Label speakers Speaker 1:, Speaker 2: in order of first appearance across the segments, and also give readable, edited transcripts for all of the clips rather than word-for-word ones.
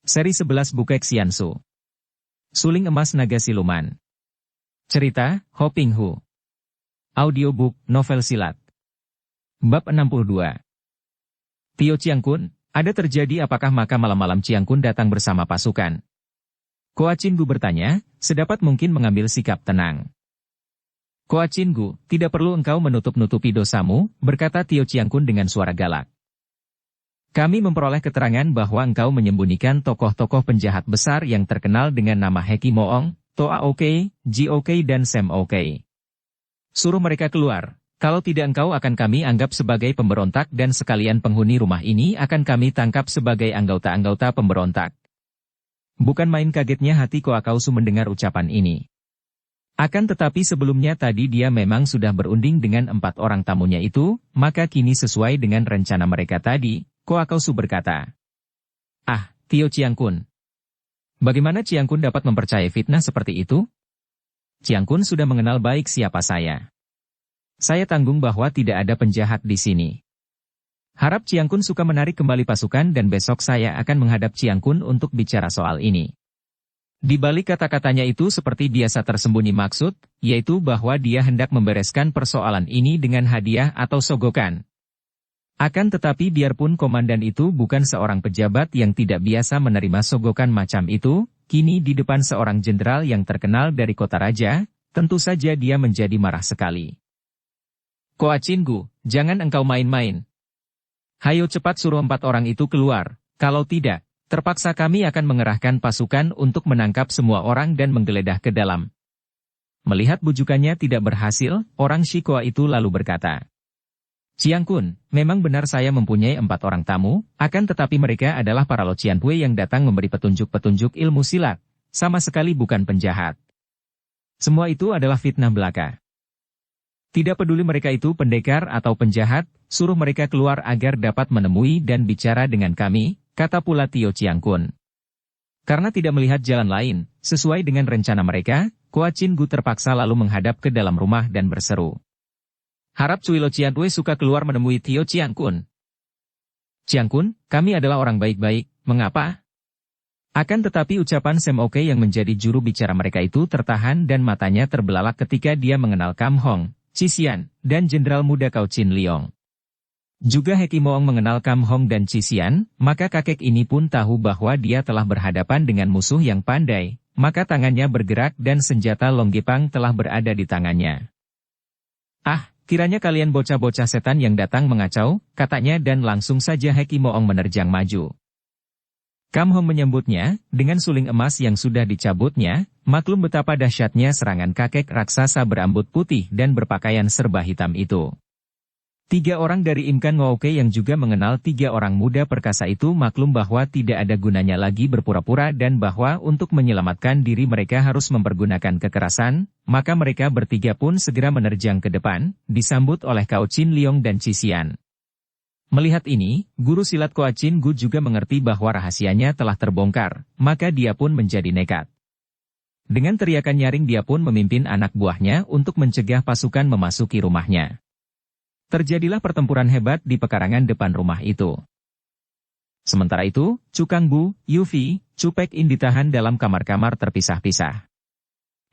Speaker 1: Seri 11 Bukek Xiansu. Suling Emas Naga Siluman. Cerita, Ho Ping Hu. Audiobook, novel silat. Bab 62. Tio Chiang Kun, ada terjadi apakah maka malam-malam Chiang Kun datang bersama pasukan? Koa Chin Gu bertanya, sedapat mungkin mengambil sikap tenang. Koa Chin Gu, tidak perlu engkau menutup-nutupi dosamu, berkata Tio Chiang Kun dengan suara galak. Kami memperoleh keterangan bahwa engkau menyembunyikan tokoh-tokoh penjahat besar yang terkenal dengan nama Heki Moong, Toa Oke, Ji Oke dan Sem Oke. Suruh mereka keluar, kalau tidak engkau akan kami anggap sebagai pemberontak dan sekalian penghuni rumah ini akan kami tangkap sebagai anggota-anggota pemberontak. Bukan main kagetnya hati Koa Kausu mendengar ucapan ini. Akan tetapi sebelumnya tadi dia memang sudah berunding dengan 4 orang tamunya itu, maka kini sesuai dengan rencana mereka tadi, Koa Kausu berkata, "Ah, Tio Chiang Kun. Bagaimana Chiang Kun dapat mempercayai fitnah seperti itu? Chiang Kun sudah mengenal baik siapa saya. Saya tanggung bahwa tidak ada penjahat di sini. Harap Chiang Kun suka menarik kembali pasukan dan besok saya akan menghadap Chiang Kun untuk bicara soal ini." Di balik kata-katanya itu seperti biasa tersembunyi maksud, yaitu bahwa dia hendak membereskan persoalan ini dengan hadiah atau sogokan. Akan tetapi biarpun komandan itu bukan seorang pejabat yang tidak biasa menerima sogokan macam itu, kini di depan seorang jenderal yang terkenal dari kota raja, tentu saja dia menjadi marah sekali. "Koa Chin Gu, jangan engkau main-main. Hayo cepat suruh 4 orang itu keluar, kalau tidak, terpaksa kami akan mengerahkan pasukan untuk menangkap semua orang dan menggeledah ke dalam." Melihat bujukannya tidak berhasil, orang Shikoa itu lalu berkata, "Chiang Kun, memang benar saya mempunyai 4 orang tamu, akan tetapi mereka adalah para Lo Cian Pui yang datang memberi petunjuk-petunjuk ilmu silat, sama sekali bukan penjahat. Semua itu adalah fitnah belaka. Tidak peduli mereka itu pendekar atau penjahat, suruh mereka keluar agar dapat menemui dan bicara dengan kami," kata pula Tio Chiang Kun. Karena tidak melihat jalan lain, sesuai dengan rencana mereka, Koa Chin Gu terpaksa lalu menghadap ke dalam rumah dan berseru, "Harap Cui Lo Cian Pui suka keluar menemui Tio Chiang Kun." "Chiang Kun, kami adalah orang baik-baik, mengapa?" Akan tetapi ucapan Sem Oke yang menjadi juru bicara mereka itu tertahan dan matanya terbelalak ketika dia mengenal Kam Hong, Chi Xian, dan Jenderal Muda Cao Chin Leong. Juga Heki Moong mengenal Kam Hong dan Chi Xian, maka kakek ini pun tahu bahwa dia telah berhadapan dengan musuh yang pandai, maka tangannya bergerak dan senjata Longgepang telah berada di tangannya. "Ah, kiranya kalian bocah-bocah setan yang datang mengacau," katanya dan langsung saja Heki Moong menerjang maju. Kam Hong menyambutnya, dengan suling emas yang sudah dicabutnya, maklum betapa dahsyatnya serangan kakek raksasa berambut putih dan berpakaian serba hitam itu. 3 orang dari Imkan Ngouke yang juga mengenal 3 orang muda perkasa itu maklum bahwa tidak ada gunanya lagi berpura-pura dan bahwa untuk menyelamatkan diri mereka harus mempergunakan kekerasan, maka mereka bertiga pun segera menerjang ke depan, disambut oleh Cao Chin Leong dan Chi Xian. Melihat ini, guru silat Koa Chin Gu juga mengerti bahwa rahasianya telah terbongkar, maka dia pun menjadi nekat. Dengan teriakan nyaring dia pun memimpin anak buahnya untuk mencegah pasukan memasuki rumahnya. Terjadilah pertempuran hebat di pekarangan depan rumah itu. Sementara itu, Cukang Bu, Yufi, Cupek In ditahan dalam kamar-kamar terpisah-pisah.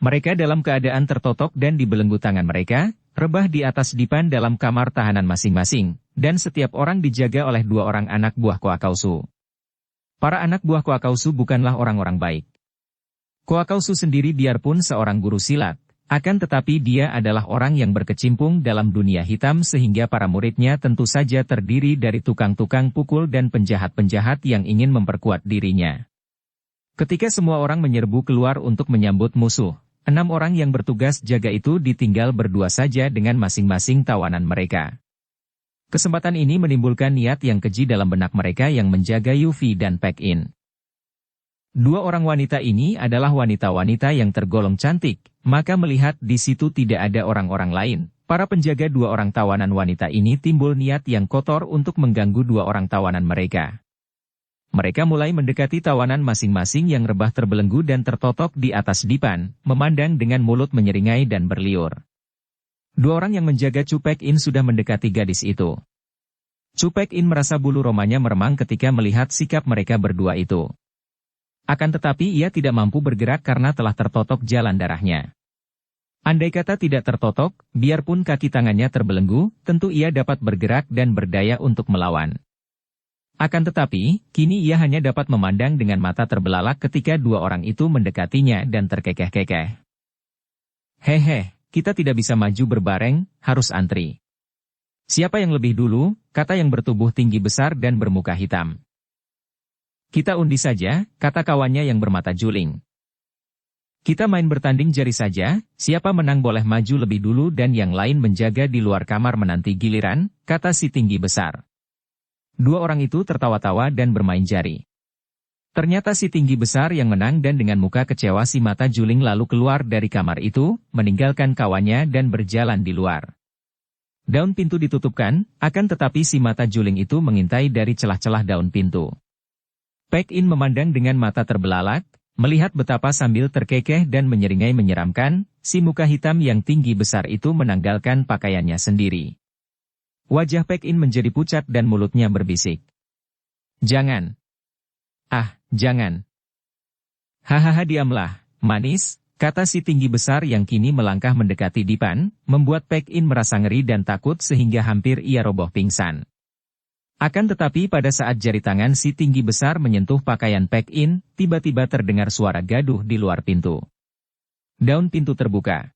Speaker 1: Mereka dalam keadaan tertotok dan dibelenggu tangan mereka, rebah di atas dipan dalam kamar tahanan masing-masing, dan setiap orang dijaga oleh 2 orang anak buah Koa Kausu. Para anak buah Koa Kausu bukanlah orang-orang baik. Koa Kausu sendiri biarpun seorang guru silat, akan tetapi dia adalah orang yang berkecimpung dalam dunia hitam sehingga para muridnya tentu saja terdiri dari tukang-tukang pukul dan penjahat-penjahat yang ingin memperkuat dirinya. Ketika semua orang menyerbu keluar untuk menyambut musuh, 6 orang yang bertugas jaga itu ditinggal berdua saja dengan masing-masing tawanan mereka. Kesempatan ini menimbulkan niat yang keji dalam benak mereka yang menjaga Yufi dan Pek In. 2 orang wanita ini adalah wanita-wanita yang tergolong cantik, maka melihat di situ tidak ada orang-orang lain, para penjaga 2 orang tawanan wanita ini timbul niat yang kotor untuk mengganggu 2 orang tawanan mereka. Mereka mulai mendekati tawanan masing-masing yang rebah terbelenggu dan tertotok di atas dipan, memandang dengan mulut menyeringai dan berliur. 2 orang yang menjaga Cupek In sudah mendekati gadis itu. Cupek In merasa bulu romanya meremang ketika melihat sikap mereka berdua itu. Akan tetapi ia tidak mampu bergerak karena telah tertotok jalan darahnya. Andai kata tidak tertotok, biarpun kaki tangannya terbelenggu, tentu ia dapat bergerak dan berdaya untuk melawan. Akan tetapi, kini ia hanya dapat memandang dengan mata terbelalak ketika dua orang itu mendekatinya dan terkekeh-kekeh. Hehe, kita tidak bisa maju berbareng, harus antri. Siapa yang lebih dulu, kata yang bertubuh tinggi besar dan bermuka hitam. Kita undi saja, kata kawannya yang bermata juling. Kita main bertanding jari saja, siapa menang boleh maju lebih dulu dan yang lain menjaga di luar kamar menanti giliran, kata si tinggi besar. Dua orang itu tertawa-tawa dan bermain jari. Ternyata si tinggi besar yang menang dan dengan muka kecewa si mata juling lalu keluar dari kamar itu, meninggalkan kawannya dan berjalan di luar. Daun pintu ditutupkan, akan tetapi si mata juling itu mengintai dari celah-celah daun pintu. Paek In memandang dengan mata terbelalak, melihat betapa sambil terkekeh dan menyeringai menyeramkan, si muka hitam yang tinggi besar itu menanggalkan pakaiannya sendiri. Wajah Paek In menjadi pucat dan mulutnya berbisik. Jangan. Ah, jangan. Hahaha diamlah, manis, kata si tinggi besar yang kini melangkah mendekati Dipan, membuat Paek In merasa ngeri dan takut sehingga hampir ia roboh pingsan. Akan tetapi pada saat jari tangan si tinggi besar menyentuh pakaian Paek In, tiba-tiba terdengar suara gaduh di luar pintu. Daun pintu terbuka.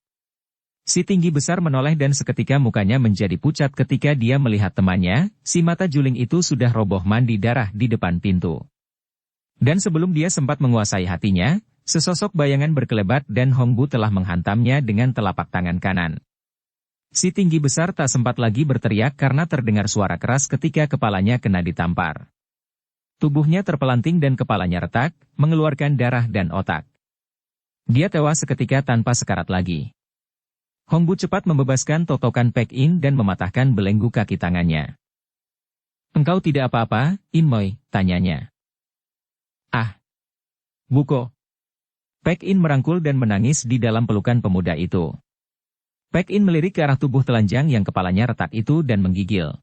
Speaker 1: Si tinggi besar menoleh dan seketika mukanya menjadi pucat ketika dia melihat temannya, si mata juling itu sudah roboh mandi darah di depan pintu. Dan sebelum dia sempat menguasai hatinya, sesosok bayangan berkelebat dan Hong Bu telah menghantamnya dengan telapak tangan kanan. Si tinggi besar tak sempat lagi berteriak karena terdengar suara keras ketika kepalanya kena ditampar. Tubuhnya terpelanting dan kepalanya retak, mengeluarkan darah dan otak. Dia tewas seketika tanpa sekarat lagi. Hong Bu cepat membebaskan totokan Paek In dan mematahkan belenggu kaki tangannya. Engkau tidak apa-apa, In Moi, tanyanya. Ah. Buko. Paek In merangkul dan menangis di dalam pelukan pemuda itu. Paek In melirik ke arah tubuh telanjang yang kepalanya retak itu dan menggigil.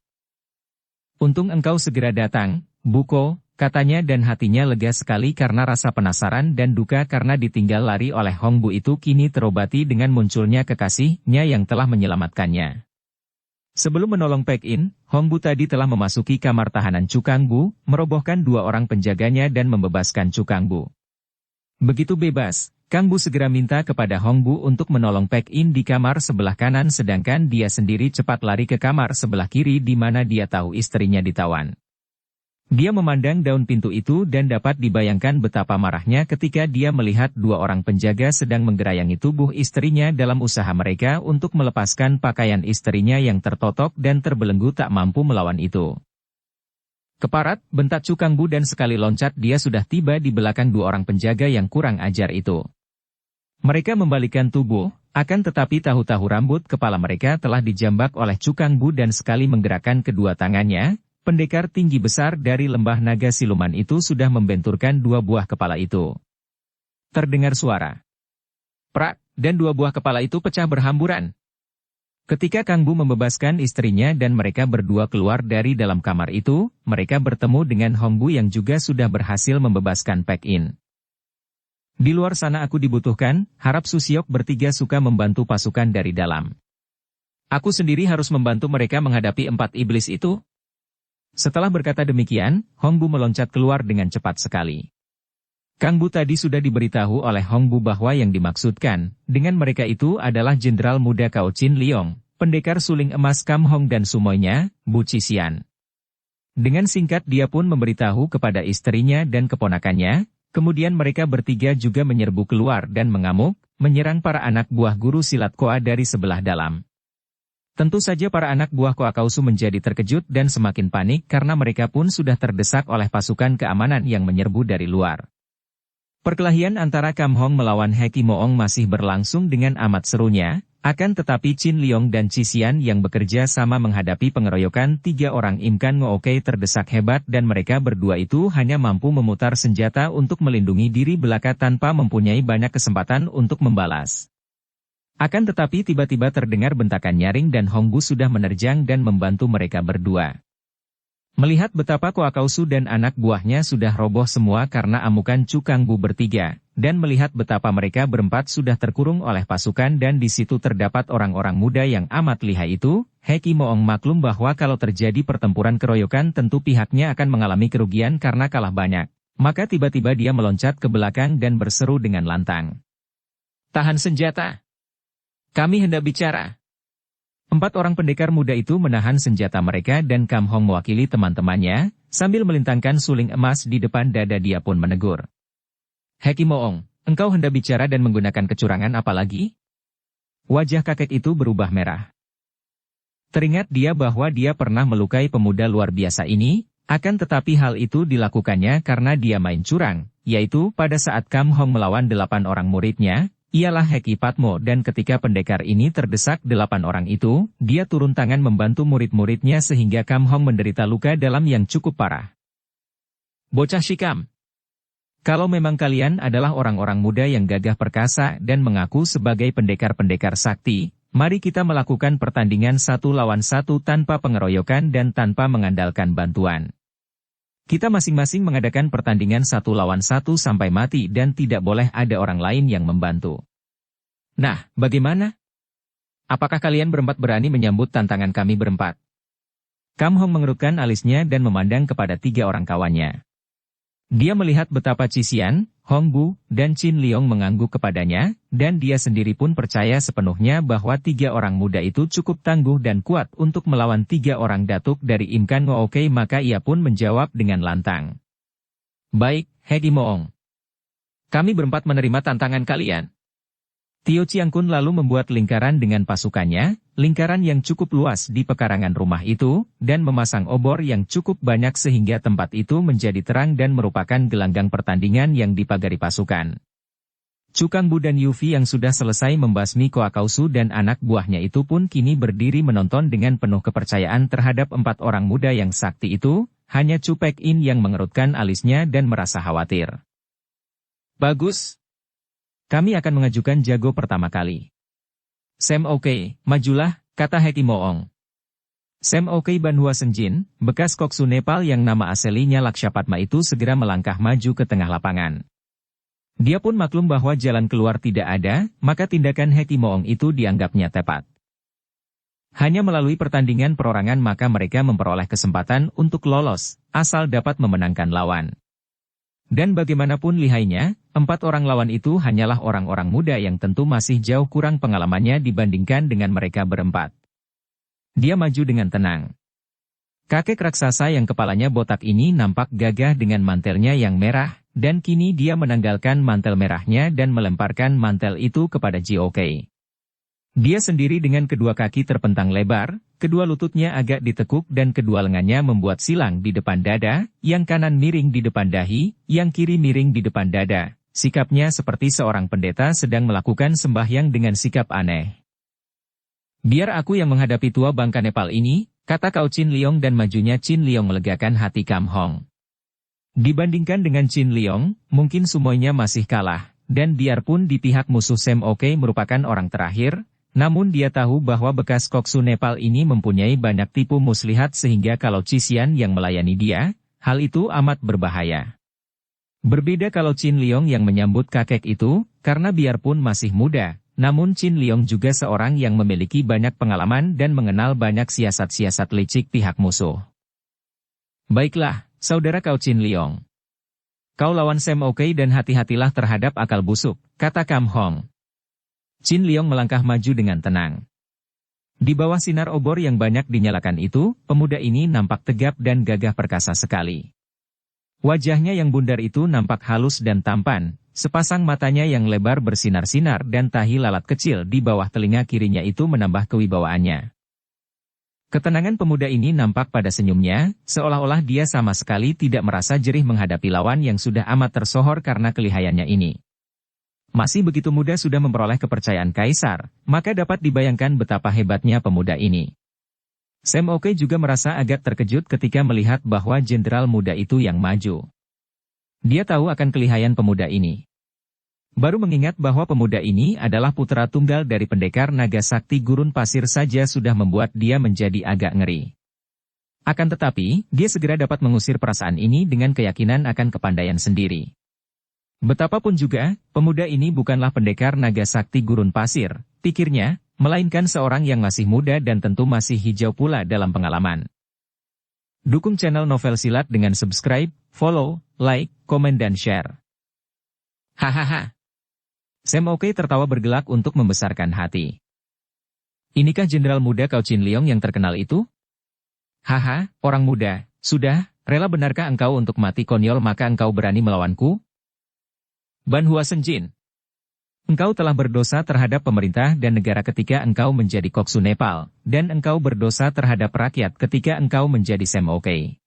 Speaker 1: Untung engkau segera datang, Buko, katanya dan hatinya lega sekali karena rasa penasaran dan duka karena ditinggal lari oleh Hong Bu itu kini terobati dengan munculnya kekasihnya yang telah menyelamatkannya. Sebelum menolong Paek In, Hong Bu tadi telah memasuki kamar tahanan Cukang Bu, merobohkan dua orang penjaganya dan membebaskan Cukang Bu. Begitu bebas, Kang Bu segera minta kepada Hong Bu untuk menolong Paek In di kamar sebelah kanan sedangkan dia sendiri cepat lari ke kamar sebelah kiri di mana dia tahu istrinya ditawan. Dia memandang daun pintu itu dan dapat dibayangkan betapa marahnya ketika dia melihat dua orang penjaga sedang menggerayangi tubuh istrinya dalam usaha mereka untuk melepaskan pakaian istrinya yang tertotok dan terbelenggu tak mampu melawan itu. Keparat, bentak Cukang Bu dan sekali loncat dia sudah tiba di belakang dua orang penjaga yang kurang ajar itu. Mereka membalikkan tubuh, akan tetapi tahu-tahu rambut kepala mereka telah dijambak oleh Cukang Bu dan sekali menggerakkan kedua tangannya, pendekar tinggi besar dari lembah naga siluman itu sudah membenturkan dua buah kepala itu. Terdengar suara prak, dan dua buah kepala itu pecah berhamburan. Ketika Kang Bu membebaskan istrinya dan mereka berdua keluar dari dalam kamar itu, mereka bertemu dengan Hong Bu yang juga sudah berhasil membebaskan Paek In. Di luar sana aku dibutuhkan, harap Susiok bertiga suka membantu pasukan dari dalam. Aku sendiri harus membantu mereka menghadapi 4 iblis itu. Setelah berkata demikian, Hong Bu meloncat keluar dengan cepat sekali. Kang Bu tadi sudah diberitahu oleh Hong Bu bahwa yang dimaksudkan dengan mereka itu adalah Jenderal Muda Cao Chin Liong, pendekar suling emas Kam Hong dan sumoynya, Bu Cisian. Dengan singkat dia pun memberitahu kepada istrinya dan keponakannya, kemudian mereka bertiga juga menyerbu keluar dan mengamuk, menyerang para anak buah guru silat Koa dari sebelah dalam. Tentu saja para anak buah Koa Kausu menjadi terkejut dan semakin panik karena mereka pun sudah terdesak oleh pasukan keamanan yang menyerbu dari luar. Perkelahian antara Kam Hong melawan Heki Moong masih berlangsung dengan amat serunya, akan tetapi Chin Liong dan Cisian yang bekerja sama menghadapi pengeroyokan 3 orang Imkan Ngooke terdesak hebat dan mereka berdua itu hanya mampu memutar senjata untuk melindungi diri belaka tanpa mempunyai banyak kesempatan untuk membalas. Akan tetapi tiba-tiba terdengar bentakan nyaring dan Hong Bu sudah menerjang dan membantu mereka berdua. Melihat betapa Koakausu dan anak buahnya sudah roboh semua karena amukan Cukang Bu bertiga, dan melihat betapa mereka berempat sudah terkurung oleh pasukan dan di situ terdapat orang-orang muda yang amat lihai itu, Heki Moong maklum bahwa kalau terjadi pertempuran keroyokan tentu pihaknya akan mengalami kerugian karena kalah banyak. Maka tiba-tiba dia meloncat ke belakang dan berseru dengan lantang. "Tahan senjata! Kami hendak bicara." 4 orang pendekar muda itu menahan senjata mereka dan Kam Hong mewakili teman-temannya, sambil melintangkan suling emas di depan dada dia pun menegur. "Heki Moong, engkau hendak bicara dan menggunakan kecurangan apa lagi?" Wajah kakek itu berubah merah. Teringat dia bahwa dia pernah melukai pemuda luar biasa ini, akan tetapi hal itu dilakukannya karena dia main curang, yaitu pada saat Kam Hong melawan 8 orang muridnya, ialah Heki Patmo dan ketika pendekar ini terdesak 8 orang itu, dia turun tangan membantu murid-muridnya sehingga Kam Hong menderita luka dalam yang cukup parah. "Bocah Shikam, kalau memang kalian adalah orang-orang muda yang gagah perkasa dan mengaku sebagai pendekar-pendekar sakti, mari kita melakukan pertandingan 1 lawan 1 tanpa pengeroyokan dan tanpa mengandalkan bantuan. Kita masing-masing mengadakan pertandingan 1 lawan 1 sampai mati dan tidak boleh ada orang lain yang membantu. Nah, bagaimana? Apakah kalian berempat berani menyambut tantangan kami berempat?" Kam Hong mengerutkan alisnya dan memandang kepada 3 orang kawannya. Dia melihat betapa Cisian, Hong Bu, dan Chin Liong mengangguk kepadanya, dan dia sendiri pun percaya sepenuhnya bahwa 3 orang muda itu cukup tangguh dan kuat untuk melawan 3 orang datuk dari Imkan Ngooke, maka ia pun menjawab dengan lantang. "Baik, Heki Moong. Kami berempat menerima tantangan kalian." Tio Chiang Kun lalu membuat lingkaran dengan pasukannya, lingkaran yang cukup luas di pekarangan rumah itu, dan memasang obor yang cukup banyak sehingga tempat itu menjadi terang dan merupakan gelanggang pertandingan yang dipagari pasukan. Cukang Bu dan Yufi yang sudah selesai membasmi Koakausu dan anak buahnya itu pun kini berdiri menonton dengan penuh kepercayaan terhadap 4 orang muda yang sakti itu, hanya Chu Pek In yang mengerutkan alisnya dan merasa khawatir. "Bagus. Kami akan mengajukan jago pertama kali." "Sam Oke, majulah," kata Heki Moong. Sam Oke Banhua Senjin, bekas koksu Nepal yang nama aslinya Lakshapatma itu segera melangkah maju ke tengah lapangan. Dia pun maklum bahwa jalan keluar tidak ada, maka tindakan Heki Moong itu dianggapnya tepat. Hanya melalui pertandingan perorangan maka mereka memperoleh kesempatan untuk lolos, asal dapat memenangkan lawan. Dan bagaimanapun lihainya, 4 orang lawan itu hanyalah orang-orang muda yang tentu masih jauh kurang pengalamannya dibandingkan dengan mereka berempat. Dia maju dengan tenang. Kakek raksasa yang kepalanya botak ini nampak gagah dengan mantelnya yang merah, dan kini dia menanggalkan mantel merahnya dan melemparkan mantel itu kepada Jioke. Dia sendiri dengan kedua kaki terpentang lebar, kedua lututnya agak ditekuk dan kedua lengannya membuat silang di depan dada, yang kanan miring di depan dahi, yang kiri miring di depan dada. Sikapnya seperti seorang pendeta sedang melakukan sembahyang dengan sikap aneh. "Biar aku yang menghadapi tua bangka Nepal ini," kata Kau Chin Liong dan majunya Chin Liong melegakan hati Kam Hong. Dibandingkan dengan Chin Liong, mungkin sumoinya masih kalah, dan biarpun di pihak musuh Sam Oke merupakan orang terakhir, namun dia tahu bahwa bekas koksu Nepal ini mempunyai banyak tipu muslihat sehingga kalau Cisian yang melayani dia, hal itu amat berbahaya. Berbeda kalau Chin Liong yang menyambut kakek itu, karena biarpun masih muda, namun Chin Liong juga seorang yang memiliki banyak pengalaman dan mengenal banyak siasat-siasat licik pihak musuh. "Baiklah, saudara Kau Chin Liong. Kau lawan Sam Oke dan hati-hatilah terhadap akal busuk," kata Kam Hong. Chin Liong melangkah maju dengan tenang. Di bawah sinar obor yang banyak dinyalakan itu, pemuda ini nampak tegap dan gagah perkasa sekali. Wajahnya yang bundar itu nampak halus dan tampan, sepasang matanya yang lebar bersinar-sinar dan tahi lalat kecil di bawah telinga kirinya itu menambah kewibawaannya. Ketenangan pemuda ini nampak pada senyumnya, seolah-olah dia sama sekali tidak merasa jerih menghadapi lawan yang sudah amat tersohor karena kelihayannya ini. Masih begitu muda sudah memperoleh kepercayaan kaisar, maka dapat dibayangkan betapa hebatnya pemuda ini. Sam Oke juga merasa agak terkejut ketika melihat bahwa jenderal muda itu yang maju. Dia tahu akan kelihayan pemuda ini. Baru mengingat bahwa pemuda ini adalah putra tunggal dari pendekar naga sakti gurun pasir saja sudah membuat dia menjadi agak ngeri. Akan tetapi, dia segera dapat mengusir perasaan ini dengan keyakinan akan kepandaian sendiri. Betapapun juga, pemuda ini bukanlah pendekar naga sakti gurun pasir, pikirnya, melainkan seorang yang masih muda dan tentu masih hijau pula dalam pengalaman. Dukung channel Novel Silat dengan subscribe, follow, like, komen dan share. Hahaha. Sam Okai tertawa bergelak untuk membesarkan hati. Inikah jenderal muda Cao Qin Leong yang terkenal itu? Haha, orang muda, sudah, rela benarkah engkau untuk mati konyol maka engkau berani melawanku? Ban Hua Senjin. Engkau telah berdosa terhadap pemerintah dan negara ketika engkau menjadi koksu Nepal, dan engkau berdosa terhadap rakyat ketika engkau menjadi Sam Okai.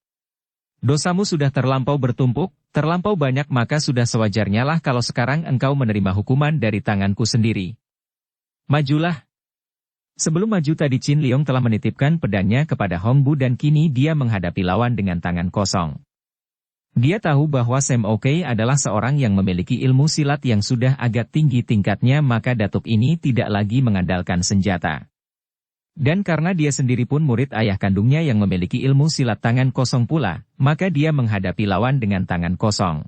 Speaker 1: Dosamu sudah terlampau bertumpuk, terlampau banyak maka sudah sewajarnya lah kalau sekarang engkau menerima hukuman dari tanganku sendiri. Majulah. Sebelum maju tadi Qin Leong telah menitipkan pedangnya kepada Hong Bu dan kini dia menghadapi lawan dengan tangan kosong. Dia tahu bahwa Sam Okai adalah seorang yang memiliki ilmu silat yang sudah agak tinggi tingkatnya maka datuk ini tidak lagi mengandalkan senjata. Dan karena dia sendiri pun murid ayah kandungnya yang memiliki ilmu silat tangan kosong pula, maka dia menghadapi lawan dengan tangan kosong.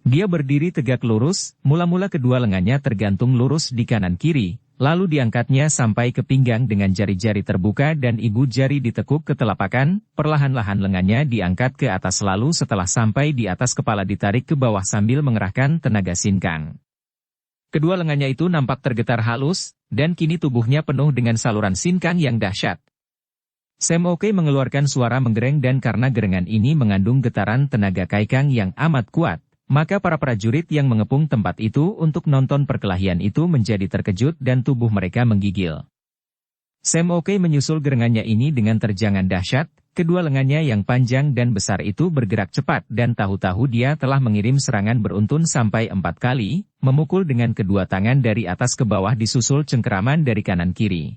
Speaker 1: Dia berdiri tegak lurus, mula-mula kedua lengannya tergantung lurus di kanan kiri, lalu diangkatnya sampai ke pinggang dengan jari-jari terbuka dan ibu jari ditekuk ke telapakan, perlahan-lahan lengannya diangkat ke atas lalu setelah sampai di atas kepala ditarik ke bawah sambil mengerahkan tenaga sinkang. Kedua lengannya itu nampak tergetar halus, dan kini tubuhnya penuh dengan saluran sinkang yang dahsyat. Sam Okai mengeluarkan suara menggereng dan karena gerengan ini mengandung getaran tenaga kaikang yang amat kuat. Maka para prajurit yang mengepung tempat itu untuk nonton perkelahian itu menjadi terkejut dan tubuh mereka menggigil. Sam Okai menyusul gerengannya ini dengan terjangan dahsyat, kedua lengannya yang panjang dan besar itu bergerak cepat dan tahu-tahu dia telah mengirim serangan beruntun sampai 4 kali, memukul dengan kedua tangan dari atas ke bawah disusul cengkeraman dari kanan kiri.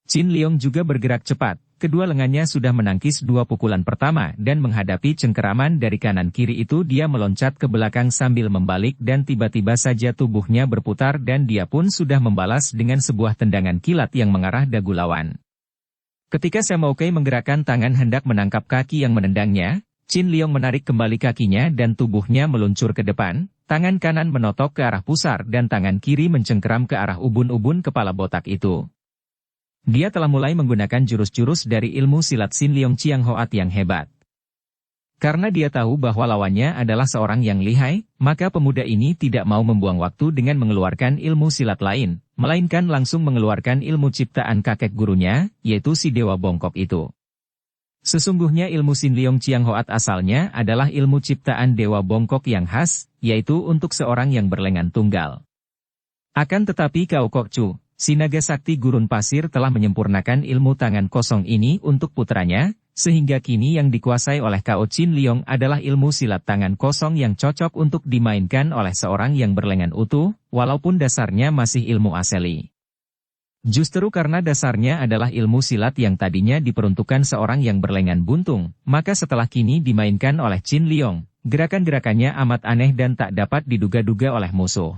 Speaker 1: Qin Leong juga bergerak cepat, kedua lengannya sudah menangkis 2 pukulan pertama dan menghadapi cengkeraman dari kanan kiri itu dia meloncat ke belakang sambil membalik dan tiba-tiba saja tubuhnya berputar dan dia pun sudah membalas dengan sebuah tendangan kilat yang mengarah dagu lawan. Ketika Sam Okai menggerakkan tangan hendak menangkap kaki yang menendangnya, Qin Leong menarik kembali kakinya dan tubuhnya meluncur ke depan, tangan kanan menotok ke arah pusar dan tangan kiri mencengkeram ke arah ubun-ubun kepala botak itu. Dia telah mulai menggunakan jurus-jurus dari ilmu silat Sin Leong Chiang Hoat yang hebat. Karena dia tahu bahwa lawannya adalah seorang yang lihai, maka pemuda ini tidak mau membuang waktu dengan mengeluarkan ilmu silat lain, melainkan langsung mengeluarkan ilmu ciptaan kakek gurunya, yaitu si Dewa Bongkok itu. Sesungguhnya ilmu Sin Leong Chiang Hoat asalnya adalah ilmu ciptaan Dewa Bongkok yang khas, yaitu untuk seorang yang berlengan tunggal. Akan tetapi Cao Kok Chu, si naga sakti gurun pasir telah menyempurnakan ilmu tangan kosong ini untuk putranya, sehingga kini yang dikuasai oleh Cao Qin Leong adalah ilmu silat tangan kosong yang cocok untuk dimainkan oleh seorang yang berlengan utuh, walaupun dasarnya masih ilmu aseli. Justru karena dasarnya adalah ilmu silat yang tadinya diperuntukkan seorang yang berlengan buntung, maka setelah kini dimainkan oleh Qin Leong, gerakan-gerakannya amat aneh dan tak dapat diduga-duga oleh musuh.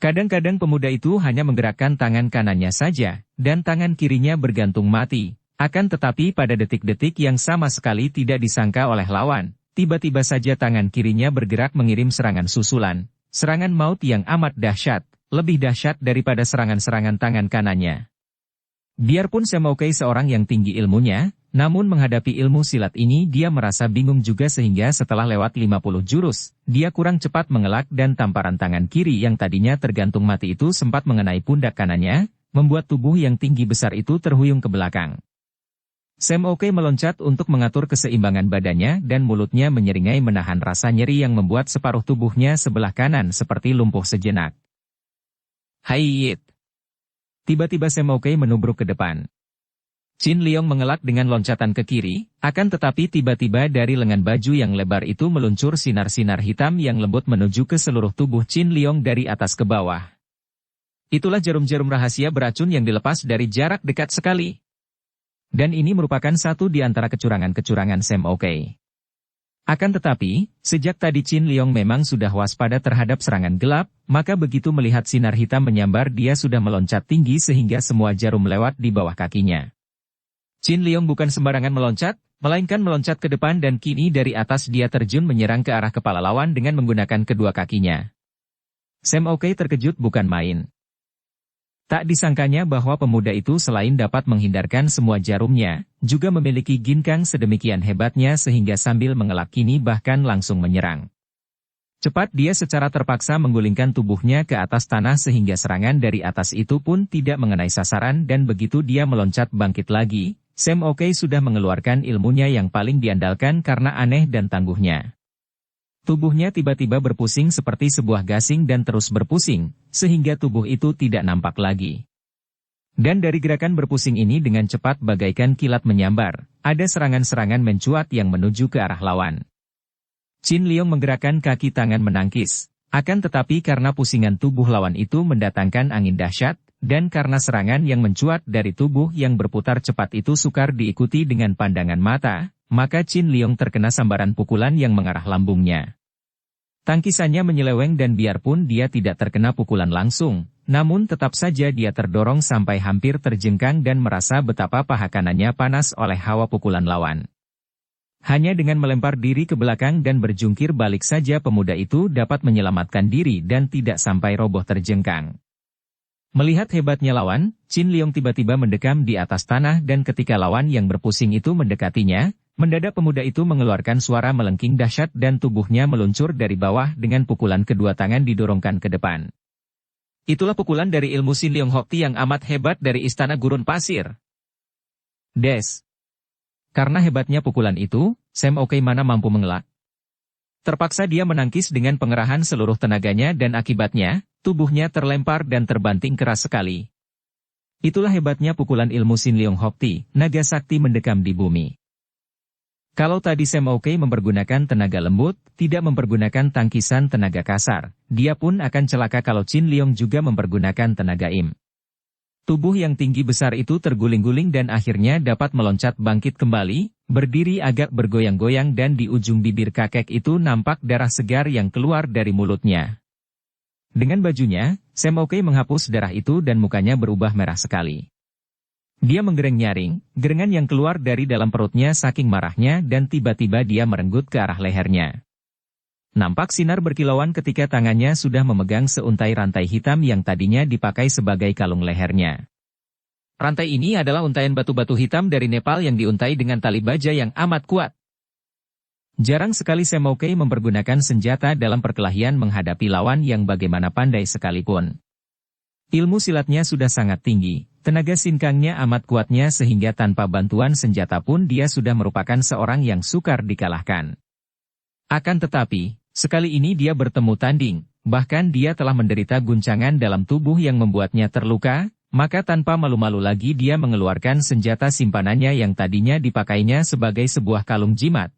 Speaker 1: Kadang-kadang pemuda itu hanya menggerakkan tangan kanannya saja, dan tangan kirinya bergantung mati. Akan tetapi pada detik-detik yang sama sekali tidak disangka oleh lawan, tiba-tiba saja tangan kirinya bergerak mengirim serangan susulan, serangan maut yang amat dahsyat, lebih dahsyat daripada serangan-serangan tangan kanannya. Biarpun Sam Okai seorang yang tinggi ilmunya, namun menghadapi ilmu silat ini dia merasa bingung juga sehingga setelah lewat 50 jurus, dia kurang cepat mengelak dan tamparan tangan kiri yang tadinya tergantung mati itu sempat mengenai pundak kanannya, membuat tubuh yang tinggi besar itu terhuyung ke belakang. Sam Okai meloncat untuk mengatur keseimbangan badannya dan mulutnya menyeringai menahan rasa nyeri yang membuat separuh tubuhnya sebelah kanan seperti lumpuh sejenak. Haiyit! Tiba-tiba Sam Okai menubruk ke depan. Qin Leong mengelak dengan loncatan ke kiri, akan tetapi tiba-tiba dari lengan baju yang lebar itu meluncur sinar-sinar hitam yang lembut menuju ke seluruh tubuh Qin Leong dari atas ke bawah. Itulah jarum-jarum rahasia beracun yang dilepas dari jarak dekat sekali. Dan ini merupakan satu di antara kecurangan-kecurangan Sam Okai. Akan tetapi, sejak tadi Qin Leong memang sudah waspada terhadap serangan gelap, maka begitu melihat sinar hitam menyambar dia sudah meloncat tinggi sehingga semua jarum lewat di bawah kakinya. Qin Liong bukan sembarangan meloncat, melainkan meloncat ke depan dan kini dari atas dia terjun menyerang ke arah kepala lawan dengan menggunakan kedua kakinya. Sam Okai terkejut bukan main. Tak disangkanya bahwa pemuda itu selain dapat menghindarkan semua jarumnya, juga memiliki ginkang sedemikian hebatnya sehingga sambil mengelak kini bahkan langsung menyerang. Cepat dia secara terpaksa menggulingkan tubuhnya ke atas tanah sehingga serangan dari atas itu pun tidak mengenai sasaran dan begitu dia meloncat bangkit lagi, Sam Okai sudah mengeluarkan ilmunya yang paling diandalkan karena aneh dan tangguhnya. Tubuhnya tiba-tiba berpusing seperti sebuah gasing dan terus berpusing, sehingga tubuh itu tidak nampak lagi. Dan dari gerakan berpusing ini dengan cepat bagaikan kilat menyambar, ada serangan-serangan mencuat yang menuju ke arah lawan. Qin Liong menggerakkan kaki tangan menangkis, akan tetapi karena pusingan tubuh lawan itu mendatangkan angin dahsyat, dan karena serangan yang mencuat dari tubuh yang berputar cepat itu sukar diikuti dengan pandangan mata, maka Qin Liong terkena sambaran pukulan yang mengarah lambungnya. Tangkisannya menyeleweng dan biarpun dia tidak terkena pukulan langsung, namun tetap saja dia terdorong sampai hampir terjengkang dan merasa betapa paha kanannya panas oleh hawa pukulan lawan. Hanya dengan melempar diri ke belakang dan berjungkir balik saja pemuda itu dapat menyelamatkan diri dan tidak sampai roboh terjengkang. Melihat hebatnya lawan, Qin Liong tiba-tiba mendekam di atas tanah dan ketika lawan yang berpusing itu mendekatinya, mendadak pemuda itu mengeluarkan suara melengking dahsyat dan tubuhnya meluncur dari bawah dengan pukulan kedua tangan didorongkan ke depan. Itulah pukulan dari ilmu Sin Leong Hokti yang amat hebat dari istana gurun pasir. Des. Karena hebatnya pukulan itu, Sam Okai mana mampu mengelak. Terpaksa dia menangkis dengan pengerahan seluruh tenaganya dan akibatnya, tubuhnya terlempar dan terbanting keras sekali. Itulah hebatnya pukulan ilmu Sin Leong Hokti, naga sakti mendekam di bumi. Kalau tadi Sam Okai mempergunakan tenaga lembut, tidak mempergunakan tangkisan tenaga kasar, dia pun akan celaka kalau Qin Liong juga mempergunakan tenaga im. Tubuh yang tinggi besar itu terguling-guling dan akhirnya dapat meloncat bangkit kembali, berdiri agak bergoyang-goyang dan di ujung bibir kakek itu nampak darah segar yang keluar dari mulutnya. Dengan bajunya, Sam Okai menghapus darah itu dan mukanya berubah merah sekali. Dia menggereng nyaring, gerengan yang keluar dari dalam perutnya saking marahnya dan tiba-tiba dia merenggut ke arah lehernya. Nampak sinar berkilauan ketika tangannya sudah memegang seuntai rantai hitam yang tadinya dipakai sebagai kalung lehernya. Rantai ini adalah untaian batu-batu hitam dari Nepal yang diuntai dengan tali baja yang amat kuat. Jarang sekali Sam Okai mempergunakan senjata dalam perkelahian menghadapi lawan yang bagaimana pandai sekalipun. Ilmu silatnya sudah sangat tinggi, tenaga sinkangnya amat kuatnya sehingga tanpa bantuan senjata pun dia sudah merupakan seorang yang sukar dikalahkan. Akan tetapi, sekali ini dia bertemu tanding, bahkan dia telah menderita guncangan dalam tubuh yang membuatnya terluka, maka tanpa malu-malu lagi dia mengeluarkan senjata simpanannya yang tadinya dipakainya sebagai sebuah kalung jimat.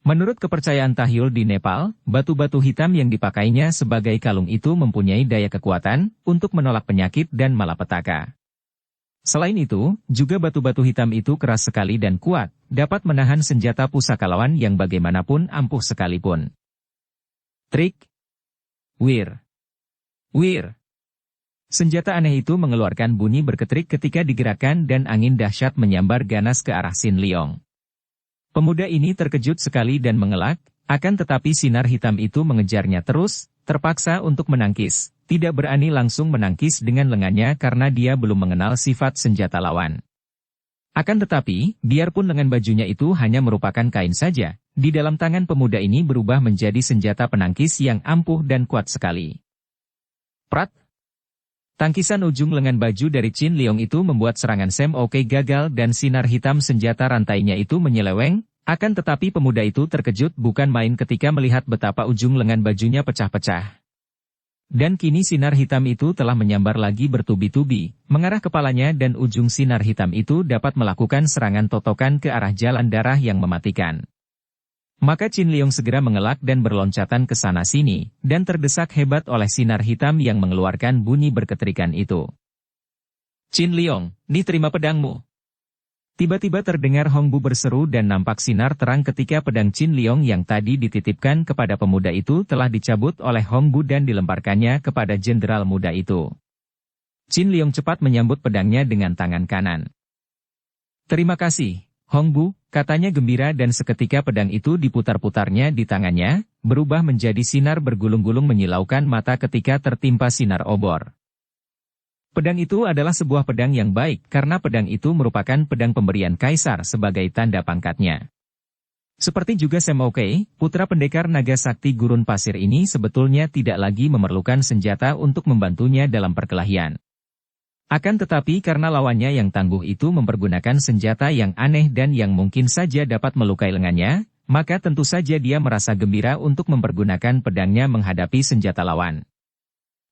Speaker 1: Menurut kepercayaan Tahyul di Nepal, batu-batu hitam yang dipakainya sebagai kalung itu mempunyai daya kekuatan untuk menolak penyakit dan malapetaka. Selain itu, juga batu-batu hitam itu keras sekali dan kuat, dapat menahan senjata pusaka lawan yang bagaimanapun ampuh sekalipun. Trik. Wir. Wir. Senjata aneh itu mengeluarkan bunyi berketrik ketika digerakkan dan angin dahsyat menyambar ganas ke arah Sin Leong. Pemuda ini terkejut sekali dan mengelak, akan tetapi sinar hitam itu mengejarnya terus, terpaksa untuk menangkis, tidak berani langsung menangkis dengan lengannya karena dia belum mengenal sifat senjata lawan. Akan tetapi, biarpun lengan bajunya itu hanya merupakan kain saja, di dalam tangan pemuda ini berubah menjadi senjata penangkis yang ampuh dan kuat sekali. Prat! Tangkisan ujung lengan baju dari Qin Liong itu membuat serangan Sam Okai gagal dan sinar hitam senjata rantainya itu menyeleweng, akan tetapi pemuda itu terkejut bukan main ketika melihat betapa ujung lengan bajunya pecah-pecah. Dan kini sinar hitam itu telah menyambar lagi bertubi-tubi, mengarah kepalanya dan ujung sinar hitam itu dapat melakukan serangan totokan ke arah jalan darah yang mematikan. Maka Qin Liong segera mengelak dan berloncatan ke sana-sini, dan terdesak hebat oleh sinar hitam yang mengeluarkan bunyi berketrikan itu. Qin Liong, nih terima pedangmu. Tiba-tiba terdengar Hongbu berseru dan nampak sinar terang ketika pedang Qin Liong yang tadi dititipkan kepada pemuda itu telah dicabut oleh Hongbu dan dilemparkannya kepada jenderal muda itu. Qin Liong cepat menyambut pedangnya dengan tangan kanan. Terima kasih, Hongbu, katanya gembira dan seketika pedang itu diputar-putarnya di tangannya, berubah menjadi sinar bergulung-gulung menyilaukan mata ketika tertimpa sinar obor. Pedang itu adalah sebuah pedang yang baik karena pedang itu merupakan pedang pemberian kaisar sebagai tanda pangkatnya. Seperti juga Sam Okai, putra pendekar naga sakti gurun pasir ini sebetulnya tidak lagi memerlukan senjata untuk membantunya dalam perkelahian. Akan tetapi karena lawannya yang tangguh itu mempergunakan senjata yang aneh dan yang mungkin saja dapat melukai lengannya, maka tentu saja dia merasa gembira untuk mempergunakan pedangnya menghadapi senjata lawan.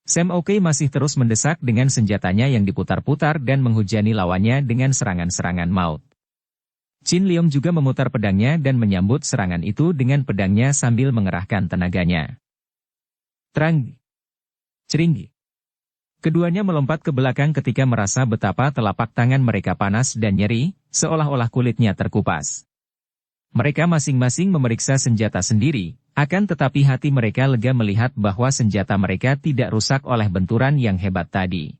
Speaker 1: Sam Okai masih terus mendesak dengan senjatanya yang diputar-putar dan menghujani lawannya dengan serangan-serangan maut. Qin Liong juga memutar pedangnya dan menyambut serangan itu dengan pedangnya sambil mengerahkan tenaganya. Terang! Cering! Keduanya melompat ke belakang ketika merasa betapa telapak tangan mereka panas dan nyeri, seolah-olah kulitnya terkupas. Mereka masing-masing memeriksa senjata sendiri, akan tetapi hati mereka lega melihat bahwa senjata mereka tidak rusak oleh benturan yang hebat tadi.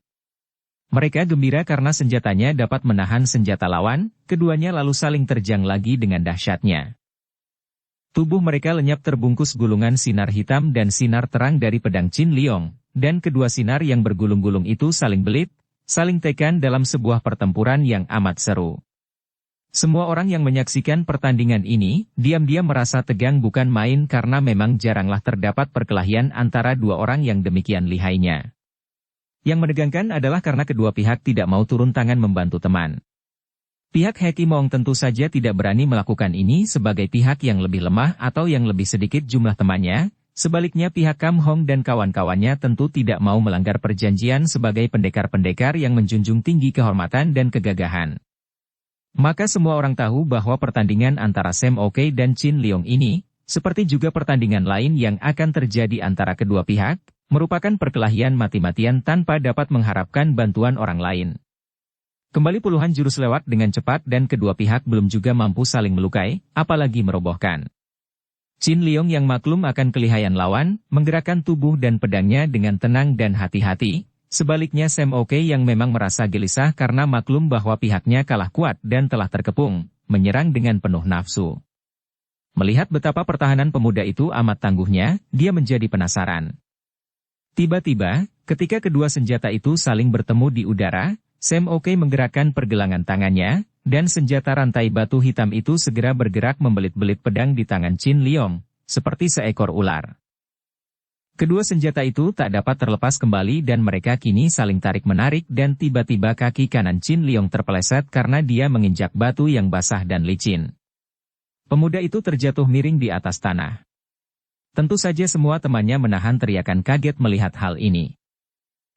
Speaker 1: Mereka gembira karena senjatanya dapat menahan senjata lawan, keduanya lalu saling terjang lagi dengan dahsyatnya. Tubuh mereka lenyap terbungkus gulungan sinar hitam dan sinar terang dari pedang Qin Liong. Dan kedua sinar yang bergulung-gulung itu saling belit, saling tekan dalam sebuah pertempuran yang amat seru. Semua orang yang menyaksikan pertandingan ini, diam-diam merasa tegang bukan main karena memang jaranglah terdapat perkelahian antara dua orang yang demikian lihainya. Yang menegangkan adalah karena kedua pihak tidak mau turun tangan membantu teman. Pihak Heki Mong tentu saja tidak berani melakukan ini sebagai pihak yang lebih lemah atau yang lebih sedikit jumlah temannya. Sebaliknya pihak Kam Hong dan kawan-kawannya tentu tidak mau melanggar perjanjian sebagai pendekar-pendekar yang menjunjung tinggi kehormatan dan kegagahan. Maka semua orang tahu bahwa pertandingan antara Sam Okai dan Qin Liong ini, seperti juga pertandingan lain yang akan terjadi antara kedua pihak, merupakan perkelahian mati-matian tanpa dapat mengharapkan bantuan orang lain. Kembali puluhan jurus lewat dengan cepat dan kedua pihak belum juga mampu saling melukai, apalagi merobohkan. Qin Liong yang maklum akan kelihayan lawan, menggerakkan tubuh dan pedangnya dengan tenang dan hati-hati. Sebaliknya Sam Okai yang memang merasa gelisah karena maklum bahwa pihaknya kalah kuat dan telah terkepung, menyerang dengan penuh nafsu. Melihat betapa pertahanan pemuda itu amat tangguhnya, dia menjadi penasaran. Tiba-tiba, ketika kedua senjata itu saling bertemu di udara, Sam Okai menggerakkan pergelangan tangannya, dan senjata rantai batu hitam itu segera bergerak membelit-belit pedang di tangan Qin Liong, seperti seekor ular. Kedua senjata itu tak dapat terlepas kembali dan mereka kini saling tarik-menarik dan tiba-tiba kaki kanan Qin Liong terpeleset karena dia menginjak batu yang basah dan licin. Pemuda itu terjatuh miring di atas tanah. Tentu saja semua temannya menahan teriakan kaget melihat hal ini.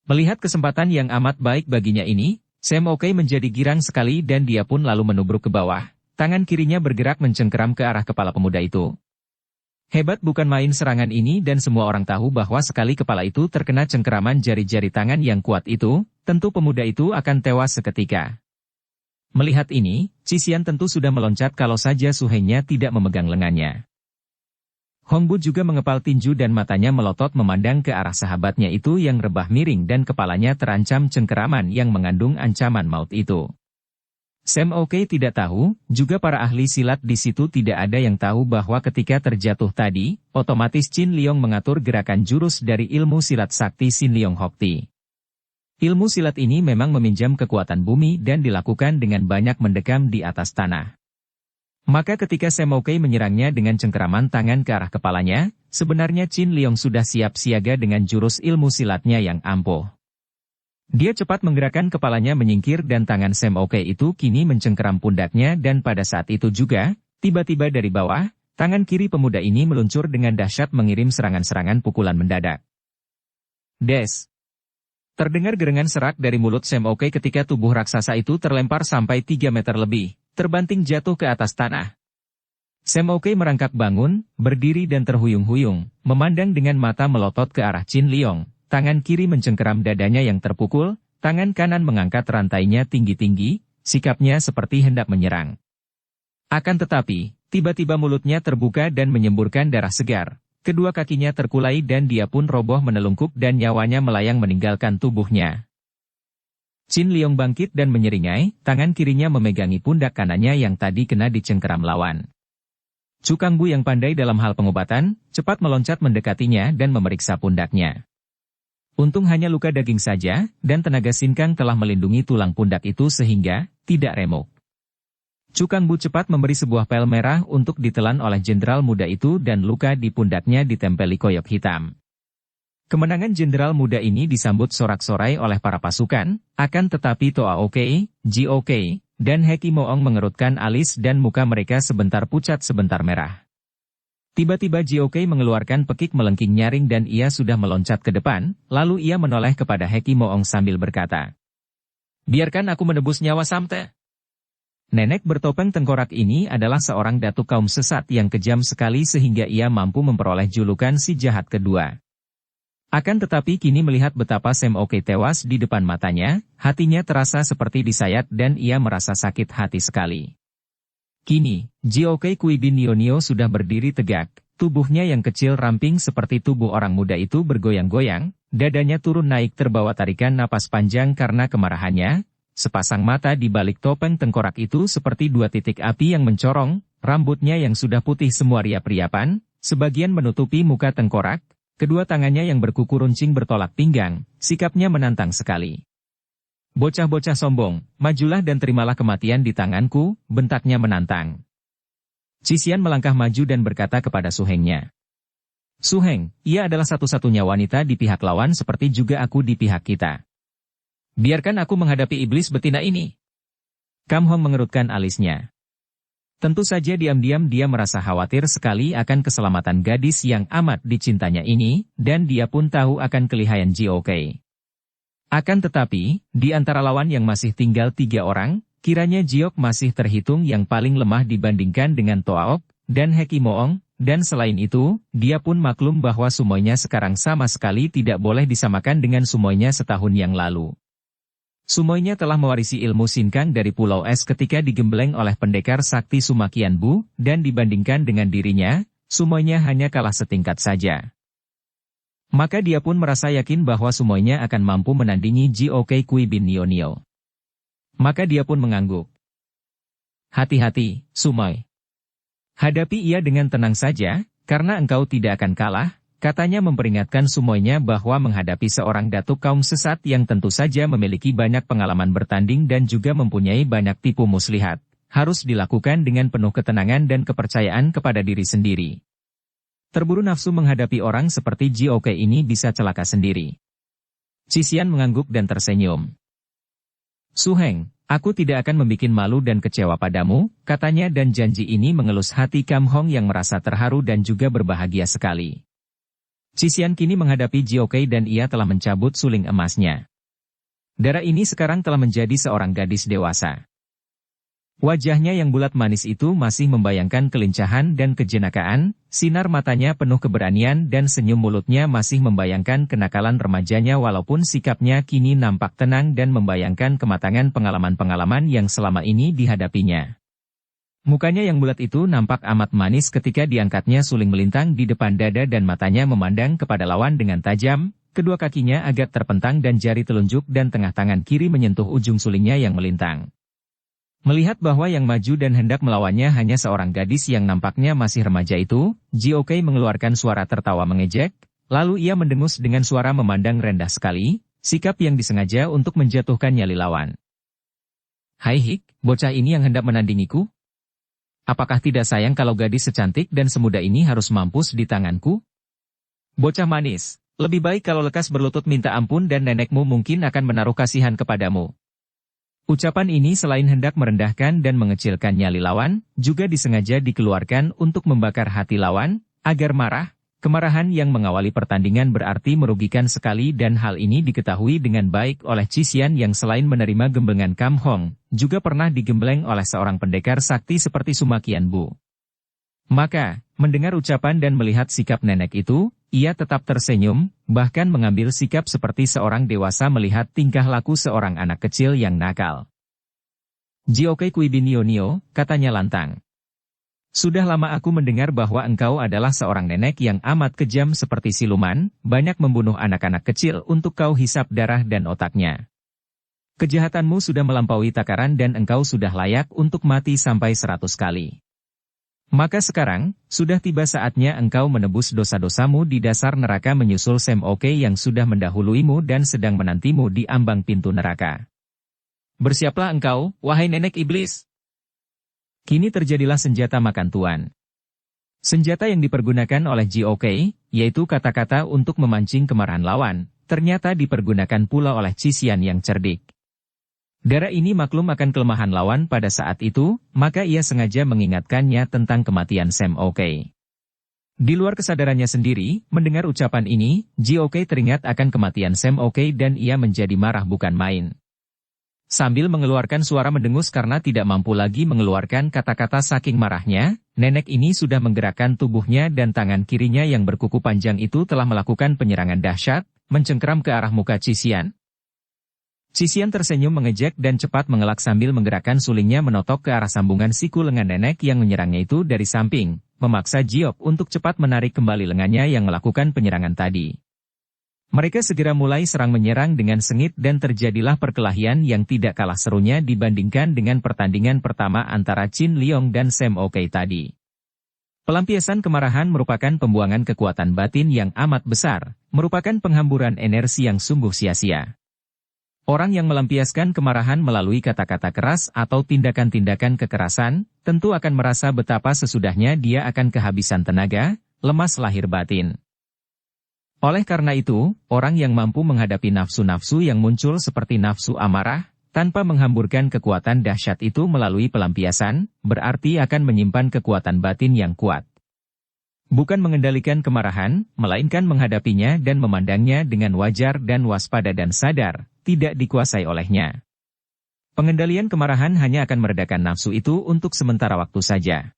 Speaker 1: Melihat kesempatan yang amat baik baginya ini, Sam Okai menjadi girang sekali dan dia pun lalu menubruk ke bawah. Tangan kirinya bergerak mencengkeram ke arah kepala pemuda itu. Hebat bukan main serangan ini dan semua orang tahu bahwa sekali kepala itu terkena cengkeraman jari-jari tangan yang kuat itu, tentu pemuda itu akan tewas seketika. Melihat ini, Cisian tentu sudah meloncat kalau saja Suhengnya tidak memegang lengannya. Hongbu juga mengepal tinju dan matanya melotot memandang ke arah sahabatnya itu yang rebah miring dan kepalanya terancam cengkeraman yang mengandung ancaman maut itu. Sam Okai tidak tahu, juga para ahli silat di situ tidak ada yang tahu bahwa ketika terjatuh tadi, otomatis Qin Liong mengatur gerakan jurus dari ilmu silat sakti Sin Liong Hokti. Ilmu silat ini memang meminjam kekuatan bumi dan dilakukan dengan banyak mendekam di atas tanah. Maka ketika Sam Okai menyerangnya dengan cengkeraman tangan ke arah kepalanya, sebenarnya Qin Liong sudah siap siaga dengan jurus ilmu silatnya yang ampuh. Dia cepat menggerakkan kepalanya menyingkir dan tangan Sam Okai itu kini mencengkeram pundaknya dan pada saat itu juga, tiba-tiba dari bawah, tangan kiri pemuda ini meluncur dengan dahsyat mengirim serangan-serangan pukulan mendadak. Des! Terdengar gerengan serak dari mulut Sam Okai ketika tubuh raksasa itu terlempar sampai 3 meter lebih. Terbanting jatuh ke atas tanah. Sam Okai merangkak bangun, berdiri dan terhuyung-huyung, memandang dengan mata melotot ke arah Qin Liong, tangan kiri mencengkeram dadanya yang terpukul, tangan kanan mengangkat rantainya tinggi-tinggi, sikapnya seperti hendak menyerang. Akan tetapi, tiba-tiba mulutnya terbuka dan menyemburkan darah segar, kedua kakinya terkulai dan dia pun roboh menelungkup dan nyawanya melayang meninggalkan tubuhnya. Chin Liong bangkit dan menyeringai, tangan kirinya memegangi pundak kanannya yang tadi kena dicengkeram lawan. Chu Kangbu yang pandai dalam hal pengobatan, cepat meloncat mendekatinya dan memeriksa pundaknya. Untung hanya luka daging saja, dan tenaga Sinkang telah melindungi tulang pundak itu sehingga tidak remuk. Chu Kangbu cepat memberi sebuah pel merah untuk ditelan oleh jenderal muda itu dan luka di pundaknya ditempeli koyok hitam. Kemenangan jenderal muda ini disambut sorak-sorai oleh para pasukan, akan tetapi Toa Oke, Ji Oke, dan Heki Moong mengerutkan alis dan muka mereka sebentar pucat sebentar merah. Tiba-tiba Ji Oke mengeluarkan pekik melengking nyaring dan ia sudah meloncat ke depan, lalu ia menoleh kepada Heki Moong sambil berkata, "Biarkan aku menebus nyawa Samte." Nenek bertopeng tengkorak ini adalah seorang datuk kaum sesat yang kejam sekali sehingga ia mampu memperoleh julukan si jahat kedua. Akan tetapi kini melihat betapa Sam Oke tewas di depan matanya, hatinya terasa seperti disayat dan ia merasa sakit hati sekali. Kini, Ji Oke Kui bin Nionio sudah berdiri tegak, tubuhnya yang kecil ramping seperti tubuh orang muda itu bergoyang-goyang, dadanya turun naik terbawa tarikan napas panjang karena kemarahannya, sepasang mata di balik topeng tengkorak itu seperti dua titik api yang mencorong, rambutnya yang sudah putih semua riap-riapan, sebagian menutupi muka tengkorak, kedua tangannya yang berkuku runcing bertolak pinggang, sikapnya menantang sekali. "Bocah-bocah sombong, majulah dan terimalah kematian di tanganku," bentaknya menantang. Cisian melangkah maju dan berkata kepada suhengnya, "Suheng, ia adalah satu-satunya wanita di pihak lawan seperti juga aku di pihak kita. Biarkan aku menghadapi iblis betina ini." Kam Hong mengerutkan alisnya. Tentu saja diam-diam dia merasa khawatir sekali akan keselamatan gadis yang amat dicintanya ini, dan dia pun tahu akan kelihayan Ji Oke. Akan tetapi, di antara lawan yang masih tinggal 3 orang, kiranya Jiok masih terhitung yang paling lemah dibandingkan dengan Toaok dan Heki Moong, dan selain itu, dia pun maklum bahwa sumoinya sekarang sama sekali tidak boleh disamakan dengan sumoinya setahun yang lalu. Sumoinya telah mewarisi ilmu Sinkang dari Pulau Es ketika digembleng oleh pendekar sakti Sumakian Bu, dan dibandingkan dengan dirinya, sumoinya hanya kalah setingkat saja. Maka dia pun merasa yakin bahwa sumoinya akan mampu menandingi Ji Oke Kui bin Nionio. Maka dia pun mengangguk. "Hati-hati, Sumoi. Hadapi ia dengan tenang saja, karena engkau tidak akan kalah," katanya memperingatkan sumoinya bahwa menghadapi seorang datuk kaum sesat yang tentu saja memiliki banyak pengalaman bertanding dan juga mempunyai banyak tipu muslihat, harus dilakukan dengan penuh ketenangan dan kepercayaan kepada diri sendiri. Terburu nafsu menghadapi orang seperti Ji Oke ini bisa celaka sendiri. Cisian mengangguk dan tersenyum. "Suheng, aku tidak akan membuat malu dan kecewa padamu," katanya dan janji ini mengelus hati Kam Hong yang merasa terharu dan juga berbahagia sekali. Cisian kini menghadapi Ji Oke dan ia telah mencabut suling emasnya. Dara ini sekarang telah menjadi seorang gadis dewasa. Wajahnya yang bulat manis itu masih membayangkan kelincahan dan kejenakaan, sinar matanya penuh keberanian dan senyum mulutnya masih membayangkan kenakalan remajanya walaupun sikapnya kini nampak tenang dan membayangkan kematangan pengalaman-pengalaman yang selama ini dihadapinya. Mukanya yang bulat itu nampak amat manis ketika diangkatnya suling melintang di depan dada dan matanya memandang kepada lawan dengan tajam, kedua kakinya agak terpentang dan jari telunjuk dan tengah tangan kiri menyentuh ujung sulingnya yang melintang. Melihat bahwa yang maju dan hendak melawannya hanya seorang gadis yang nampaknya masih remaja itu, Ji Oke mengeluarkan suara tertawa mengejek, lalu ia mendengus dengan suara memandang rendah sekali, sikap yang disengaja untuk menjatuhkan nyali lawan. "Hai Hik, bocah ini yang hendak menandingiku? Apakah tidak sayang kalau gadis secantik dan semuda ini harus mampus di tanganku? Bocah manis, lebih baik kalau lekas berlutut minta ampun dan nenekmu mungkin akan menaruh kasihan kepadamu." Ucapan ini selain hendak merendahkan dan mengecilkan nyali lawan, juga disengaja dikeluarkan untuk membakar hati lawan, agar marah. Kemarahan yang mengawali pertandingan berarti merugikan sekali dan hal ini diketahui dengan baik oleh Cisian yang selain menerima gemblengan Kam Hong, juga pernah digembleng oleh seorang pendekar sakti seperti Sumakian Bu. Maka, mendengar ucapan dan melihat sikap nenek itu, ia tetap tersenyum, bahkan mengambil sikap seperti seorang dewasa melihat tingkah laku seorang anak kecil yang nakal. "Ji Oke Kui bin Nionio," katanya lantang. "Sudah lama aku mendengar bahwa engkau adalah seorang nenek yang amat kejam seperti siluman, banyak membunuh anak-anak kecil untuk kau hisap darah dan otaknya. Kejahatanmu sudah melampaui takaran dan engkau sudah layak untuk mati sampai 100 kali. Maka sekarang, sudah tiba saatnya engkau menebus dosa-dosamu di dasar neraka menyusul Sam Oke yang sudah mendahuluimu dan sedang menantimu di ambang pintu neraka. Bersiaplah engkau, wahai nenek iblis. Kini terjadilah senjata makan tuan. Senjata yang dipergunakan oleh GOK, yaitu kata-kata untuk memancing kemarahan lawan, ternyata dipergunakan pula oleh Cisian yang cerdik. Dara ini maklum akan kelemahan lawan pada saat itu, maka ia sengaja mengingatkannya tentang kematian Sam Oke. Di luar kesadarannya sendiri, mendengar ucapan ini, GOK teringat akan kematian Sam Oke dan ia menjadi marah bukan main. Sambil mengeluarkan suara mendengus karena tidak mampu lagi mengeluarkan kata-kata saking marahnya, nenek ini sudah menggerakkan tubuhnya dan tangan kirinya yang berkuku panjang itu telah melakukan penyerangan dahsyat, mencengkeram ke arah muka Cisian. Cisian tersenyum mengejek dan cepat mengelak sambil menggerakkan sulingnya menotok ke arah sambungan siku lengan nenek yang menyerangnya itu dari samping, memaksa Giok untuk cepat menarik kembali lengannya yang melakukan penyerangan tadi. Mereka segera mulai serang menyerang dengan sengit dan terjadilah perkelahian yang tidak kalah serunya dibandingkan dengan pertandingan pertama antara Chin Liong dan Sam Oke tadi. Pelampiasan kemarahan merupakan pembuangan kekuatan batin yang amat besar, merupakan penghamburan energi yang sungguh sia-sia. Orang yang melampiaskan kemarahan melalui kata-kata keras atau tindakan-tindakan kekerasan, tentu akan merasa betapa sesudahnya dia akan kehabisan tenaga, lemas lahir batin. Oleh karena itu, orang yang mampu menghadapi nafsu-nafsu yang muncul seperti nafsu amarah, tanpa menghamburkan kekuatan dahsyat itu melalui pelampiasan, berarti akan menyimpan kekuatan batin yang kuat. Bukan mengendalikan kemarahan, melainkan menghadapinya dan memandangnya dengan wajar dan waspada dan sadar, tidak dikuasai olehnya. Pengendalian kemarahan hanya akan meredakan nafsu itu untuk sementara waktu saja.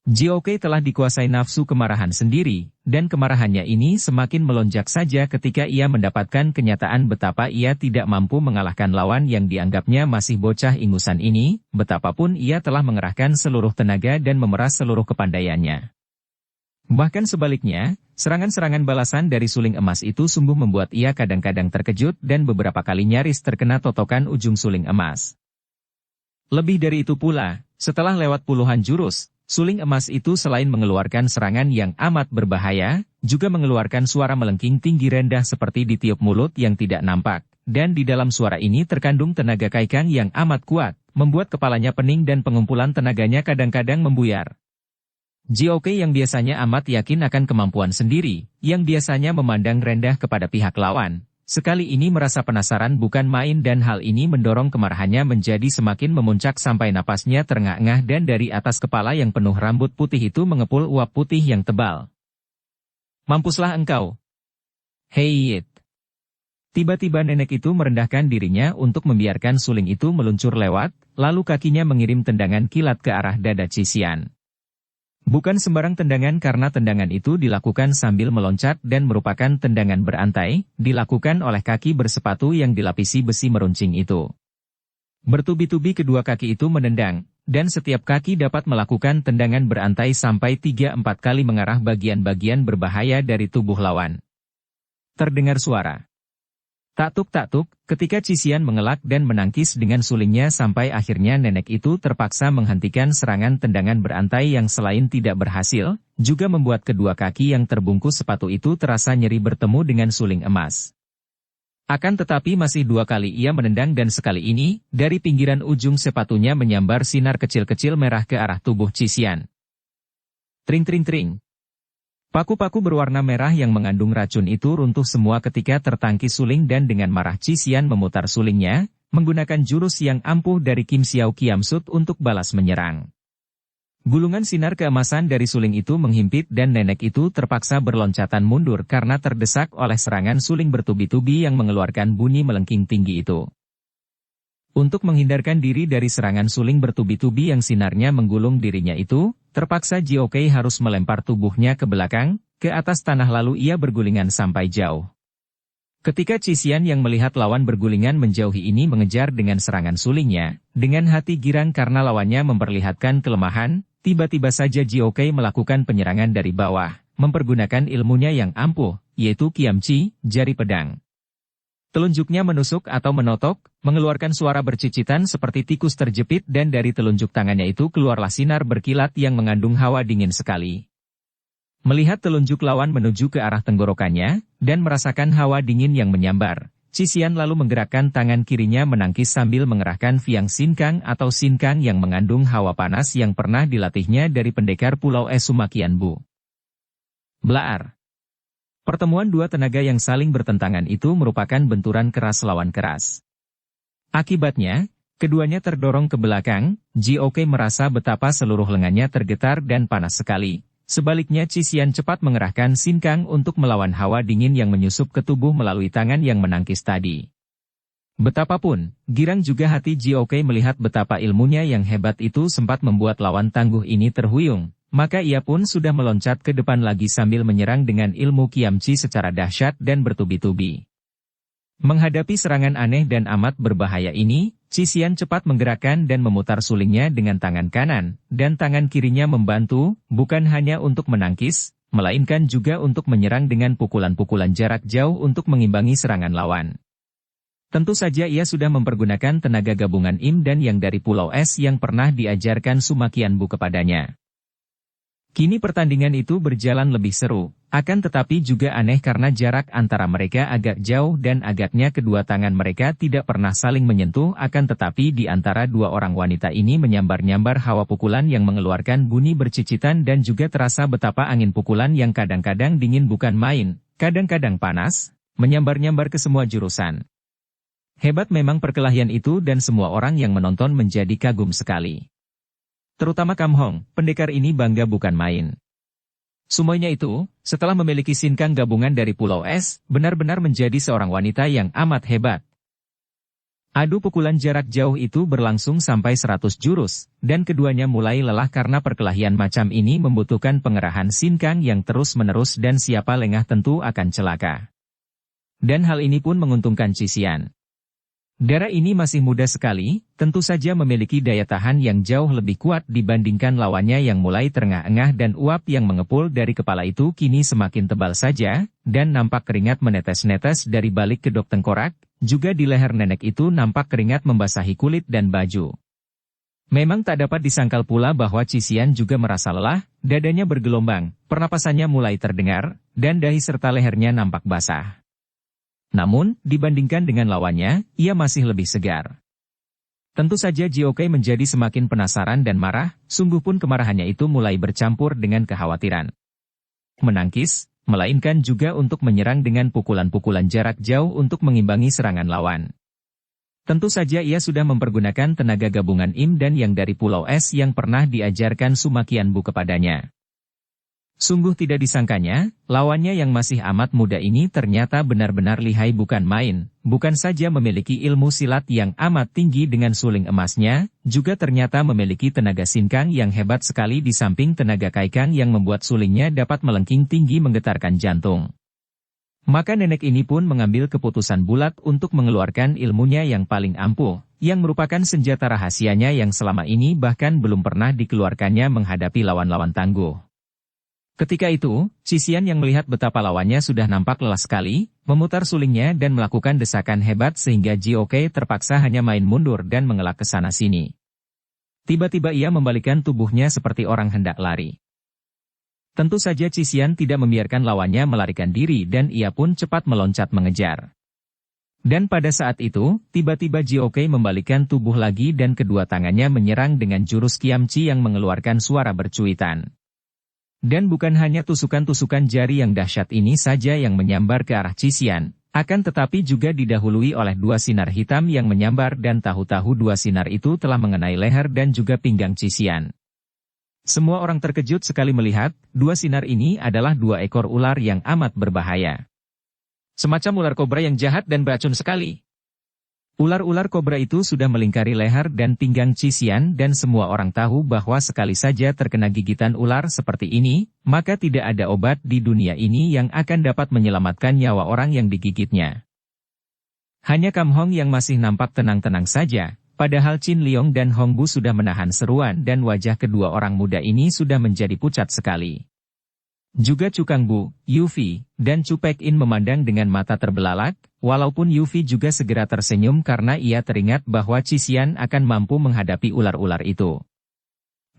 Speaker 1: GOK telah dikuasai nafsu kemarahan sendiri, dan kemarahannya ini semakin melonjak saja ketika ia mendapatkan kenyataan betapa ia tidak mampu mengalahkan lawan yang dianggapnya masih bocah ingusan ini, betapapun ia telah mengerahkan seluruh tenaga dan memeras seluruh kepandaiannya. Bahkan sebaliknya, serangan-serangan balasan dari suling emas itu sungguh membuat ia kadang-kadang terkejut dan beberapa kali nyaris terkena totokan ujung suling emas. Lebih dari itu pula, setelah lewat puluhan jurus, suling emas itu selain mengeluarkan serangan yang amat berbahaya, juga mengeluarkan suara melengking tinggi rendah seperti ditiup mulut yang tidak nampak, dan di dalam suara ini terkandung tenaga kaikang yang amat kuat, membuat kepalanya pening dan pengumpulan tenaganya kadang-kadang membuyar. GOK yang biasanya amat yakin akan kemampuan sendiri, yang biasanya memandang rendah kepada pihak lawan, sekali ini merasa penasaran bukan main dan hal ini mendorong kemarahannya menjadi semakin memuncak sampai napasnya terengah-engah dan dari atas kepala yang penuh rambut putih itu mengepul uap putih yang tebal. Mampuslah engkau! Hei Yit! Tiba-tiba nenek itu merendahkan dirinya untuk membiarkan suling itu meluncur lewat, lalu kakinya mengirim tendangan kilat ke arah dada Cisian. Bukan sembarang tendangan karena tendangan itu dilakukan sambil meloncat dan merupakan tendangan berantai, dilakukan oleh kaki bersepatu yang dilapisi besi meruncing itu. Bertubi-tubi kedua kaki itu menendang, dan setiap kaki dapat melakukan tendangan berantai sampai 3-4 kali mengarah bagian-bagian berbahaya dari tubuh lawan. Terdengar suara tak-tuk, ketika Cisian mengelak dan menangkis dengan sulingnya sampai akhirnya nenek itu terpaksa menghentikan serangan tendangan berantai yang selain tidak berhasil, juga membuat kedua kaki yang terbungkus sepatu itu terasa nyeri bertemu dengan suling emas. Akan tetapi masih 2 kali ia menendang dan sekali ini, dari pinggiran ujung sepatunya menyambar sinar kecil-kecil merah ke arah tubuh Cisian. Tring. Paku-paku berwarna merah yang mengandung racun itu runtuh semua ketika tertangkis suling dan dengan marah Cisian memutar sulingnya, menggunakan jurus yang ampuh dari Kim Xiao Kiamsut untuk balas menyerang. Gulungan sinar keemasan dari suling itu menghimpit dan nenek itu terpaksa berloncatan mundur karena terdesak oleh serangan suling bertubi-tubi yang mengeluarkan bunyi melengking tinggi itu. Untuk menghindarkan diri dari serangan suling bertubi-tubi yang sinarnya menggulung dirinya itu, terpaksa GOK harus melempar tubuhnya ke belakang, ke atas tanah lalu ia bergulingan sampai jauh. Ketika Cisian yang melihat lawan bergulingan menjauhi ini mengejar dengan serangan sulingnya, dengan hati girang karena lawannya memperlihatkan kelemahan, tiba-tiba saja GOK melakukan penyerangan dari bawah, mempergunakan ilmunya yang ampuh, yaitu Kiamci, jari pedang. Telunjuknya menusuk atau menotok, mengeluarkan suara bercicitan seperti tikus terjepit dan dari telunjuk tangannya itu keluarlah sinar berkilat yang mengandung hawa dingin sekali. Melihat telunjuk lawan menuju ke arah tenggorokannya, dan merasakan hawa dingin yang menyambar, Cician lalu menggerakkan tangan kirinya menangkis sambil mengerahkan Fiang Sinkang atau Sinkang yang mengandung hawa panas yang pernah dilatihnya dari pendekar Pulau Es Sumakianbu. Blaar. Pertemuan dua tenaga yang saling bertentangan itu merupakan benturan keras lawan keras. Akibatnya, keduanya terdorong ke belakang, Ji-oke merasa betapa seluruh lengannya tergetar dan panas sekali. Sebaliknya Cician cepat mengerahkan Sinkang untuk melawan hawa dingin yang menyusup ke tubuh melalui tangan yang menangkis tadi. Betapapun, girang juga hati Ji-oke melihat betapa ilmunya yang hebat itu sempat membuat lawan tangguh ini terhuyung. Maka ia pun sudah meloncat ke depan lagi sambil menyerang dengan ilmu Kiamci secara dahsyat dan bertubi-tubi. Menghadapi serangan aneh dan amat berbahaya ini, Cician cepat menggerakkan dan memutar sulingnya dengan tangan kanan, dan tangan kirinya membantu, bukan hanya untuk menangkis, melainkan juga untuk menyerang dengan pukulan-pukulan jarak jauh untuk mengimbangi serangan lawan. Tentu saja ia sudah mempergunakan tenaga gabungan Im dan Yang dari Pulau Es yang pernah diajarkan Sumakianbu kepadanya. Kini pertandingan itu berjalan lebih seru, akan tetapi juga aneh karena jarak antara mereka agak jauh dan agaknya kedua tangan mereka tidak pernah saling menyentuh akan tetapi di antara dua orang wanita ini menyambar-nyambar hawa pukulan yang mengeluarkan bunyi bercicitan dan juga terasa betapa angin pukulan yang kadang-kadang dingin bukan main, kadang-kadang panas, menyambar-nyambar ke semua jurusan. Hebat memang perkelahian itu dan semua orang yang menonton menjadi kagum sekali. Terutama Kam Hong, pendekar ini bangga bukan main. Semuanya itu, setelah memiliki Sinkang gabungan dari Pulau Es, benar-benar menjadi seorang wanita yang amat hebat. Adu pukulan jarak jauh itu berlangsung sampai 100 jurus, dan keduanya mulai lelah karena perkelahian macam ini membutuhkan pengerahan Sinkang yang terus-menerus dan siapa lengah tentu akan celaka. Dan hal ini pun menguntungkan Cician. Darah ini masih muda sekali, tentu saja memiliki daya tahan yang jauh lebih kuat dibandingkan lawannya yang mulai terengah-engah dan uap yang mengepul dari kepala itu kini semakin tebal saja, dan nampak keringat menetes-netes dari balik kedok tengkorak, juga di leher nenek itu nampak keringat membasahi kulit dan baju. Memang tak dapat disangkal pula bahwa Cician juga merasa lelah, dadanya bergelombang, pernapasannya mulai terdengar, dan dahi serta lehernya nampak basah. Namun, dibandingkan dengan lawannya, ia masih lebih segar. Tentu saja Ji-oke menjadi semakin penasaran dan marah, sungguh pun kemarahannya itu mulai bercampur dengan kekhawatiran. Menangkis, melainkan juga untuk menyerang dengan pukulan-pukulan jarak jauh untuk mengimbangi serangan lawan. Tentu saja ia sudah mempergunakan tenaga gabungan Im dan Yang dari Pulau Es yang pernah diajarkan Sumakianbu kepadanya. Sungguh tidak disangkanya, lawannya yang masih amat muda ini ternyata benar-benar lihai bukan main, bukan saja memiliki ilmu silat yang amat tinggi dengan suling emasnya, juga ternyata memiliki tenaga Sinkang yang hebat sekali di samping tenaga Kaikang yang membuat sulingnya dapat melengking tinggi menggetarkan jantung. Maka nenek ini pun mengambil keputusan bulat untuk mengeluarkan ilmunya yang paling ampuh, yang merupakan senjata rahasianya yang selama ini bahkan belum pernah dikeluarkannya menghadapi lawan-lawan tangguh. Ketika itu, Cician yang melihat betapa lawannya sudah nampak lelah sekali, memutar sulingnya dan melakukan desakan hebat sehingga Ji-oke terpaksa hanya main mundur dan mengelak ke sana-sini. Tiba-tiba ia membalikkan tubuhnya seperti orang hendak lari. Tentu saja Cician tidak membiarkan lawannya melarikan diri dan ia pun cepat meloncat mengejar. Dan pada saat itu, tiba-tiba Ji-oke membalikkan tubuh lagi dan kedua tangannya menyerang dengan jurus Kiamci yang mengeluarkan suara bercuitan. Dan bukan hanya tusukan-tusukan jari yang dahsyat ini saja yang menyambar ke arah Cician, akan tetapi juga didahului oleh dua sinar hitam yang menyambar dan tahu-tahu dua sinar itu telah mengenai leher dan juga pinggang Cician. Semua orang terkejut sekali melihat, dua sinar ini adalah dua ekor ular yang amat berbahaya. Semacam ular kobra yang jahat dan beracun sekali. Ular-ular kobra itu sudah melingkari leher dan pinggang Cician dan semua orang tahu bahwa sekali saja terkena gigitan ular seperti ini, maka tidak ada obat di dunia ini yang akan dapat menyelamatkan nyawa orang yang digigitnya. Hanya Kam Hong yang masih nampak tenang-tenang saja, padahal Chin Liong dan Hong Bu sudah menahan seruan dan wajah kedua orang muda ini sudah menjadi pucat sekali. Juga Cukang Bu, Yufi, dan Cupek In memandang dengan mata terbelalak, walaupun Yufi juga segera tersenyum karena ia teringat bahwa Cisian akan mampu menghadapi ular-ular itu.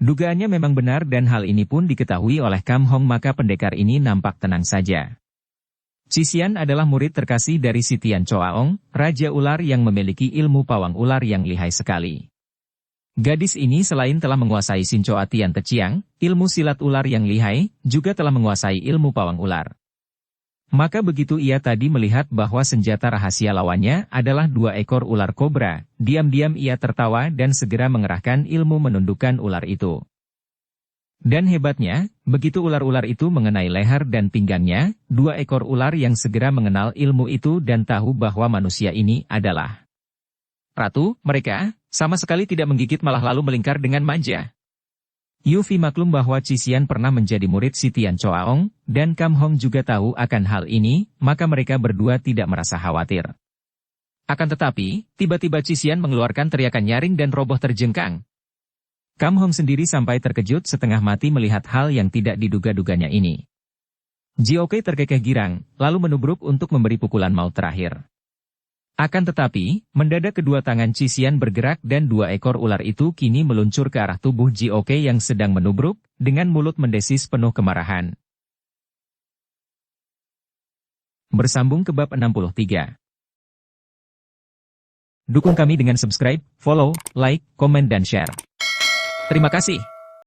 Speaker 1: Dugaannya memang benar dan hal ini pun diketahui oleh Kam Hong, maka pendekar ini nampak tenang saja. Cisian adalah murid terkasih dari si Tian Choaong, Raja Ular yang memiliki ilmu pawang ular yang lihai sekali. Gadis ini selain telah menguasai Sincoa Tian Teciang, ilmu silat ular yang lihai, juga telah menguasai ilmu pawang ular. Maka begitu ia tadi melihat bahwa senjata rahasia lawannya adalah 2 ekor ular kobra, diam-diam ia tertawa dan segera mengerahkan ilmu menundukkan ular itu. Dan hebatnya, begitu ular-ular itu mengenai leher dan pinggangnya, 2 ekor ular yang segera mengenal ilmu itu dan tahu bahwa manusia ini adalah Ratu. Mereka sama sekali tidak menggigit, malah lalu melingkar dengan manja. Yufi maklum bahwa Cisian pernah menjadi murid si Tian Choaong, dan Kam Hong juga tahu akan hal ini, maka mereka berdua tidak merasa khawatir. Akan tetapi, tiba-tiba Cisian mengeluarkan teriakan nyaring dan roboh terjengkang. Kam Hong sendiri sampai terkejut setengah mati melihat hal yang tidak diduga-duganya ini. Jioke terkekeh girang, lalu menubruk untuk memberi pukulan maut terakhir. Akan tetapi, mendadak kedua tangan Cisian bergerak dan 2 ekor ular itu kini meluncur ke arah tubuh Jioke yang sedang menubruk, dengan mulut mendesis penuh kemarahan. Bersambung ke bab 63. Dukung kami dengan subscribe, follow, like, komen dan share. Terima kasih.